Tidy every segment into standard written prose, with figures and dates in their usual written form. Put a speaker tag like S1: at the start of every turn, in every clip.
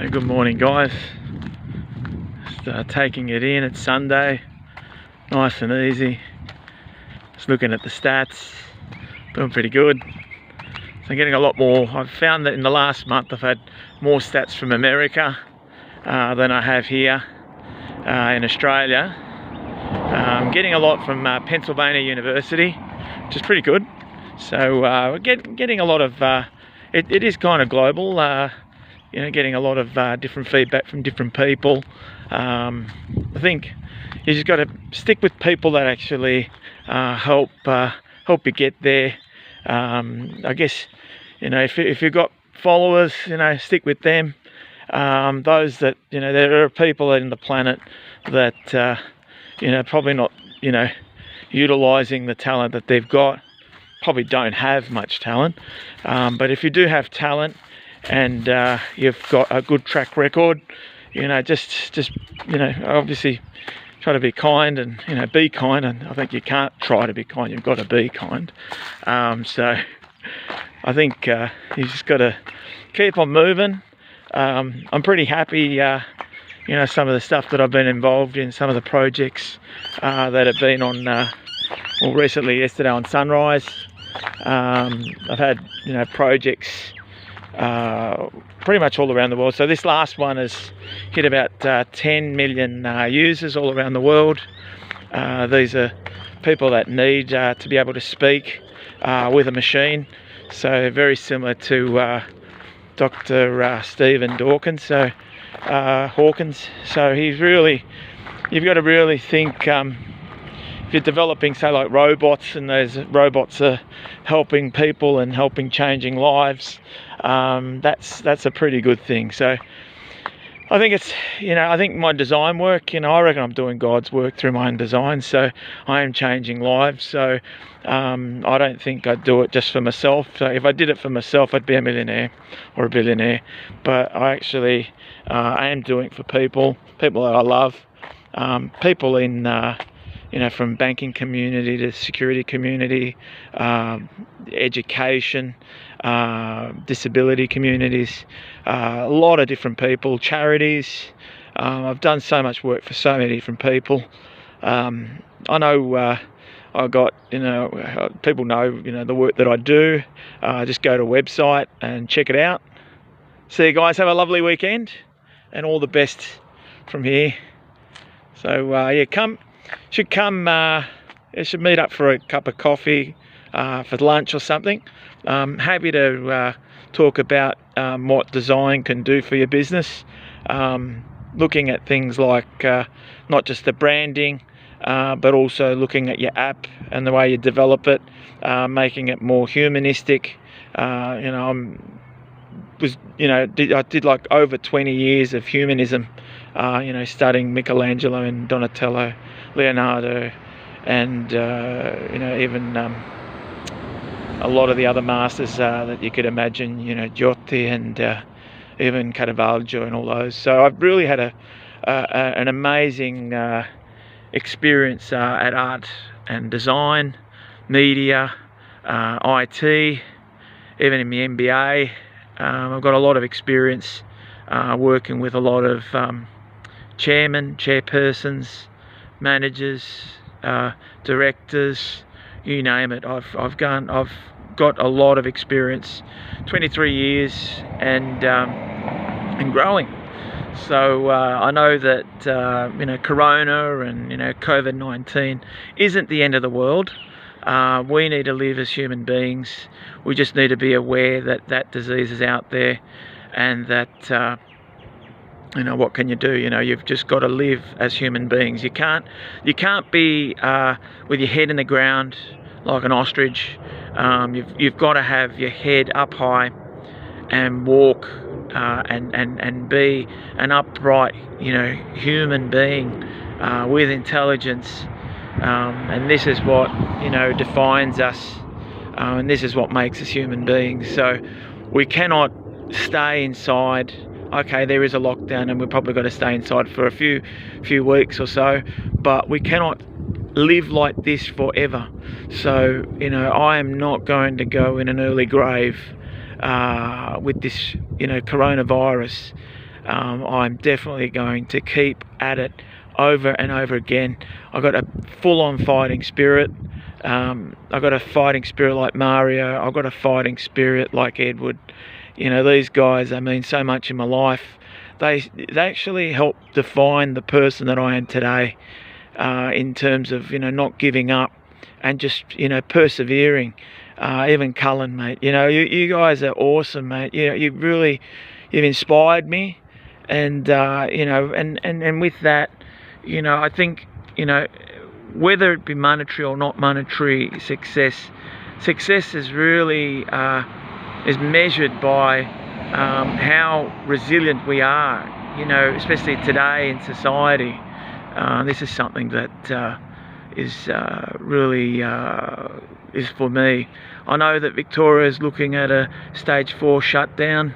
S1: So good morning, guys. Just taking it in. It's Sunday, nice and easy. Just looking at the stats, doing pretty good. So I'm getting a lot more. I've found that in the last month I've had more stats from America than I have here in Australia. I'm getting a lot from Pennsylvania University, which is pretty good. So we're getting a lot of, it is kind of global, getting a lot of different feedback from different people. I think you just got to stick with people that actually help you get there. I guess, if you've got followers, stick with them. Those that, there are people in the planet that, probably not, utilising the talent that they've got, probably don't have much talent. But if you do have talent and you've got a good track record, just obviously try to be kind and, be kind. And I think you can't try to be kind, you've got to be kind. So I think you just got to keep on moving. I'm pretty happy, some of the stuff that I've been involved in, some of the projects that have been on, recently yesterday on Sunrise. I've had, projects pretty much all around the world. So this last one has hit about 10 million users all around the world. These are people that need to be able to speak with a machine. So very similar to Dr. Stephen Dawkins, Hawkins. So he's really, you've got to really think, if you're developing, say, like robots, and those robots are helping people and helping changing lives, that's a pretty good thing. So I think it's, I think my design work, I reckon I'm doing God's work through my own design. So I am changing lives. So I don't think I'd do it just for myself. So if I did it for myself, I'd be a millionaire or a billionaire. But I actually I am doing it for people that I love, people in from banking community to security community, education, disability communities, a lot of different people, charities. I've done so much work for so many different people. I know I got, people know, the work that I do. Just go to a website and check it out. See you guys, have a lovely weekend and all the best from here. So should meet up for a cup of coffee for lunch or something. Happy to talk about what design can do for your business. Looking at things like not just the branding, but also looking at your app and the way you develop it, making it more humanistic. I did like over 20 years of humanism, studying Michelangelo and Donatello, Leonardo, and even a lot of the other masters that you could imagine, Giotti and even Caravaggio and all those. So I've really had an amazing experience at art and design, media, IT, even in my MBA. I've got a lot of experience working with a lot of chairpersons, managers, directors, you name it. I've got a lot of experience, 23 years, and growing. So I know that Corona and COVID-19 isn't the end of the world. We need to live as human beings. We just need to be aware that disease is out there, and that what can you do? You've just got to live as human beings. You can't be with your head in the ground like an ostrich. You've got to have your head up high and walk and be an upright, human being with intelligence. And this is what defines us, and this is what makes us human beings. So we cannot stay inside. Okay, there is a lockdown and we've probably got to stay inside for a few weeks or so, but we cannot live like this forever. So I am not going to go in an early grave with this coronavirus. I'm definitely going to keep at it over and over again. I've got a full-on fighting spirit. I've got a fighting spirit like Mario. I've got a fighting spirit like Edward. You know, these guys, they mean so much in my life. They actually help define the person that I am today, in terms of, you know, not giving up and just, you know, persevering. Even Cullen, mate, you know, you guys are awesome, mate. You know, you've inspired me, and you know, and with that, you know, I think, you know, whether it be monetary or not monetary success is really is measured by how resilient we are, you know, especially today in society. This is something that is really is for me. I know that Victoria is looking at a stage 4 shutdown,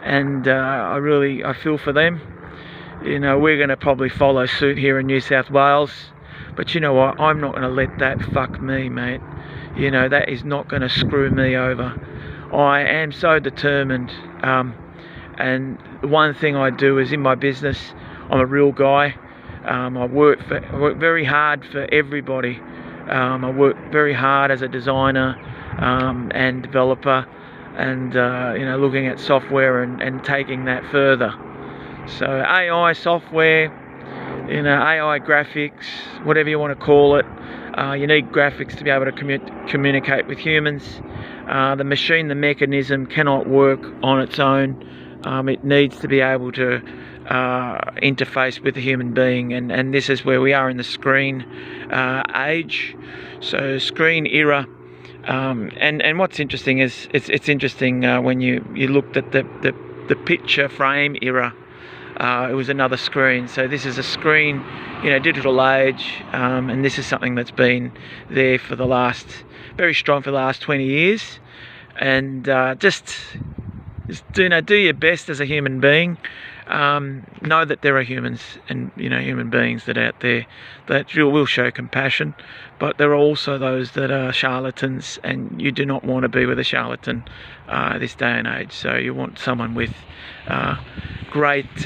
S1: and I feel for them. You know, we're going to probably follow suit here in New South Wales, but you know what, I'm not going to let that fuck me, mate. You know, that is not going to screw me over. I am so determined, and the one thing I do is, in my business, I'm a real guy. I work very hard for everybody. I work very hard as a designer and developer, and you know, looking at software and taking that further. So AI software, you know, AI graphics, whatever you want to call it. You need graphics to be able to communicate with humans. The machine, the mechanism cannot work on its own. It needs to be able to interface with a human being, and this is where we are in the screen age, so screen era. And what's interesting is it's interesting when you looked at the picture frame era. It was another screen. So this is a screen, you know, digital age, and this is something that's been there for the last, very strong for the last 20 years. And just you know, do your best as a human being. Know that there are humans, and you know, human beings that are out there that will show compassion, but there are also those that are charlatans, and you do not want to be with a charlatan this day and age. So you want someone with great,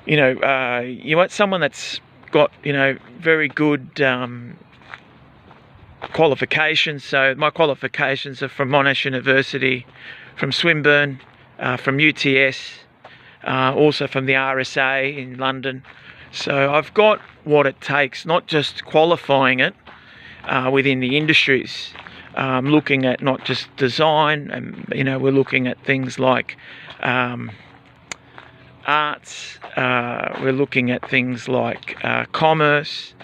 S1: you know, you want someone that's got, you know, very good qualifications. So my qualifications are from Monash University, from Swinburne, from UTS, also from the RSA in London. So I've got what it takes, not just qualifying it within the industries, looking at not just design, and you know, we're looking at things like arts, we're looking at things like commerce,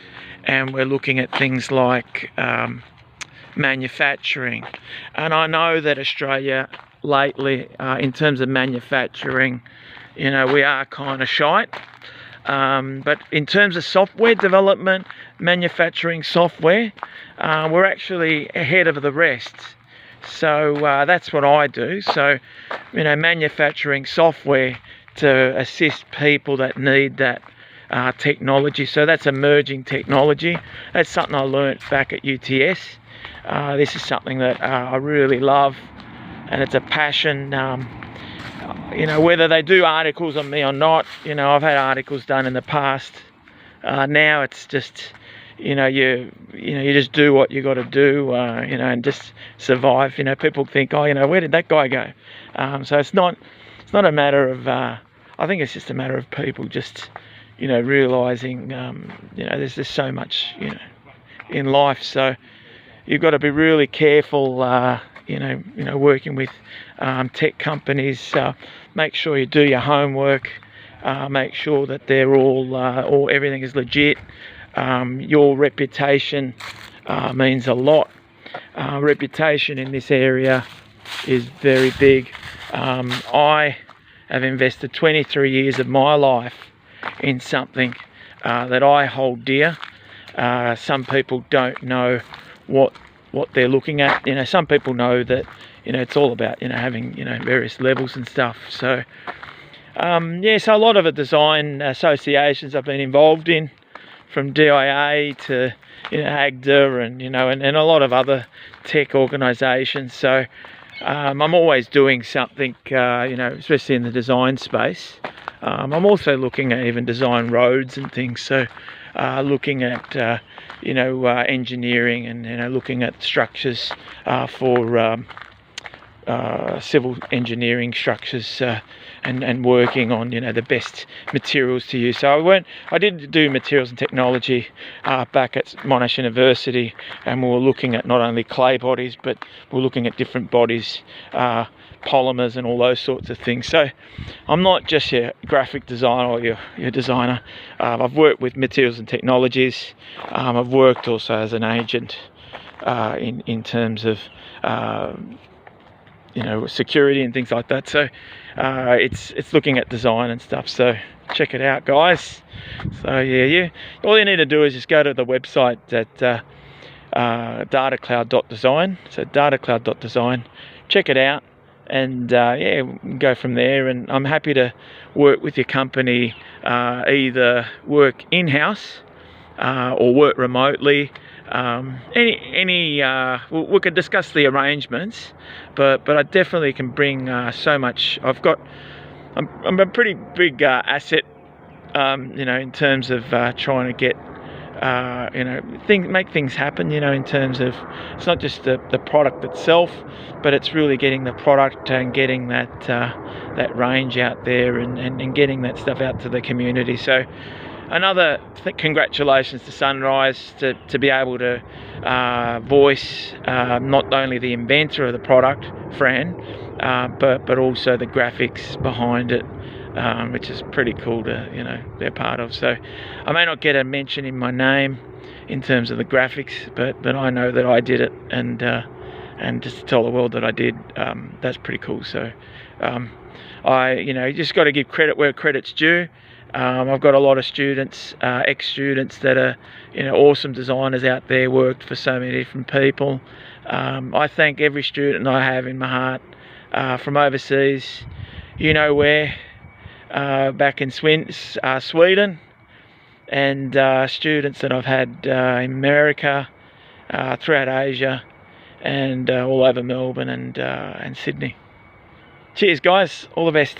S1: and we're looking at things like manufacturing. And I know that Australia lately, in terms of manufacturing, you know, we are kind of shite. But in terms of software development, manufacturing software, we're actually ahead of the rest. So that's what I do. So, you know, manufacturing software to assist people that need that technology. So that's emerging technology. That's something I learnt back at UTS. This is something that I really love, and it's a passion. You know, whether they do articles on me or not, you know, I've had articles done in the past. Now it's just, you know, you just do what you got to do, you know, and just survive. You know, people think, oh, you know, where did that guy go? So it's not a matter of, I think it's just a matter of people just, you know, realising, you know, there's just so much, you know, in life. So you've got to be really careful, you know, working with tech companies. Make sure you do your homework. Make sure that they're all everything is legit. Your reputation means a lot. Reputation in this area is very big. I have invested 23 years of my life in something that I hold dear. Some people don't know what they're looking at. You know, some people know that, you know, it's all about, you know, having, you know, various levels and stuff. So yeah, so a lot of the design associations I've been involved in, from DIA to, you know, AGDA, and you know, and a lot of other tech organisations. So I'm always doing something, you know, especially in the design space. I'm also looking at even design roads and things. So looking at, you know, engineering and, you know, looking at structures for civil engineering structures, and working on, you know, the best materials to use. So I did do materials and technology back at Monash University, and we were looking at not only clay bodies, but we're looking at different bodies, polymers and all those sorts of things. So I'm not just your graphic designer or your designer. I've worked with materials and technologies. I've worked also as an agent in terms of you know, security and things like that. So it's looking at design and stuff. So check it out, guys. So yeah, all you need to do is just go to the website at datacloud.design. So datacloud.design. Check it out, and yeah, we can go from there. And I'm happy to work with your company, either work in-house or work remotely. We could discuss the arrangements, but I definitely can bring so much. I'm a pretty big asset, you know, in terms of trying to get, you know, make things happen, you know, in terms of, it's not just the product itself, but it's really getting the product and getting that range out there, and getting that stuff out to the community. So another congratulations to Sunrise to be able to voice not only the inventor of the product, Fran, but also the graphics behind it, which is pretty cool to, you know, be a part of. So I may not get a mention in my name in terms of the graphics, but I know that I did it, and just to tell the world that I did, that's pretty cool. So you know, you just got to give credit where credit's due. I've got a lot of students, ex-students that are, you know, awesome designers out there, worked for so many different people. I thank every student I have in my heart, from overseas, you know where, back in Sweden, and students that I've had in America, throughout Asia, and all over Melbourne and Sydney. Cheers, guys. All the best.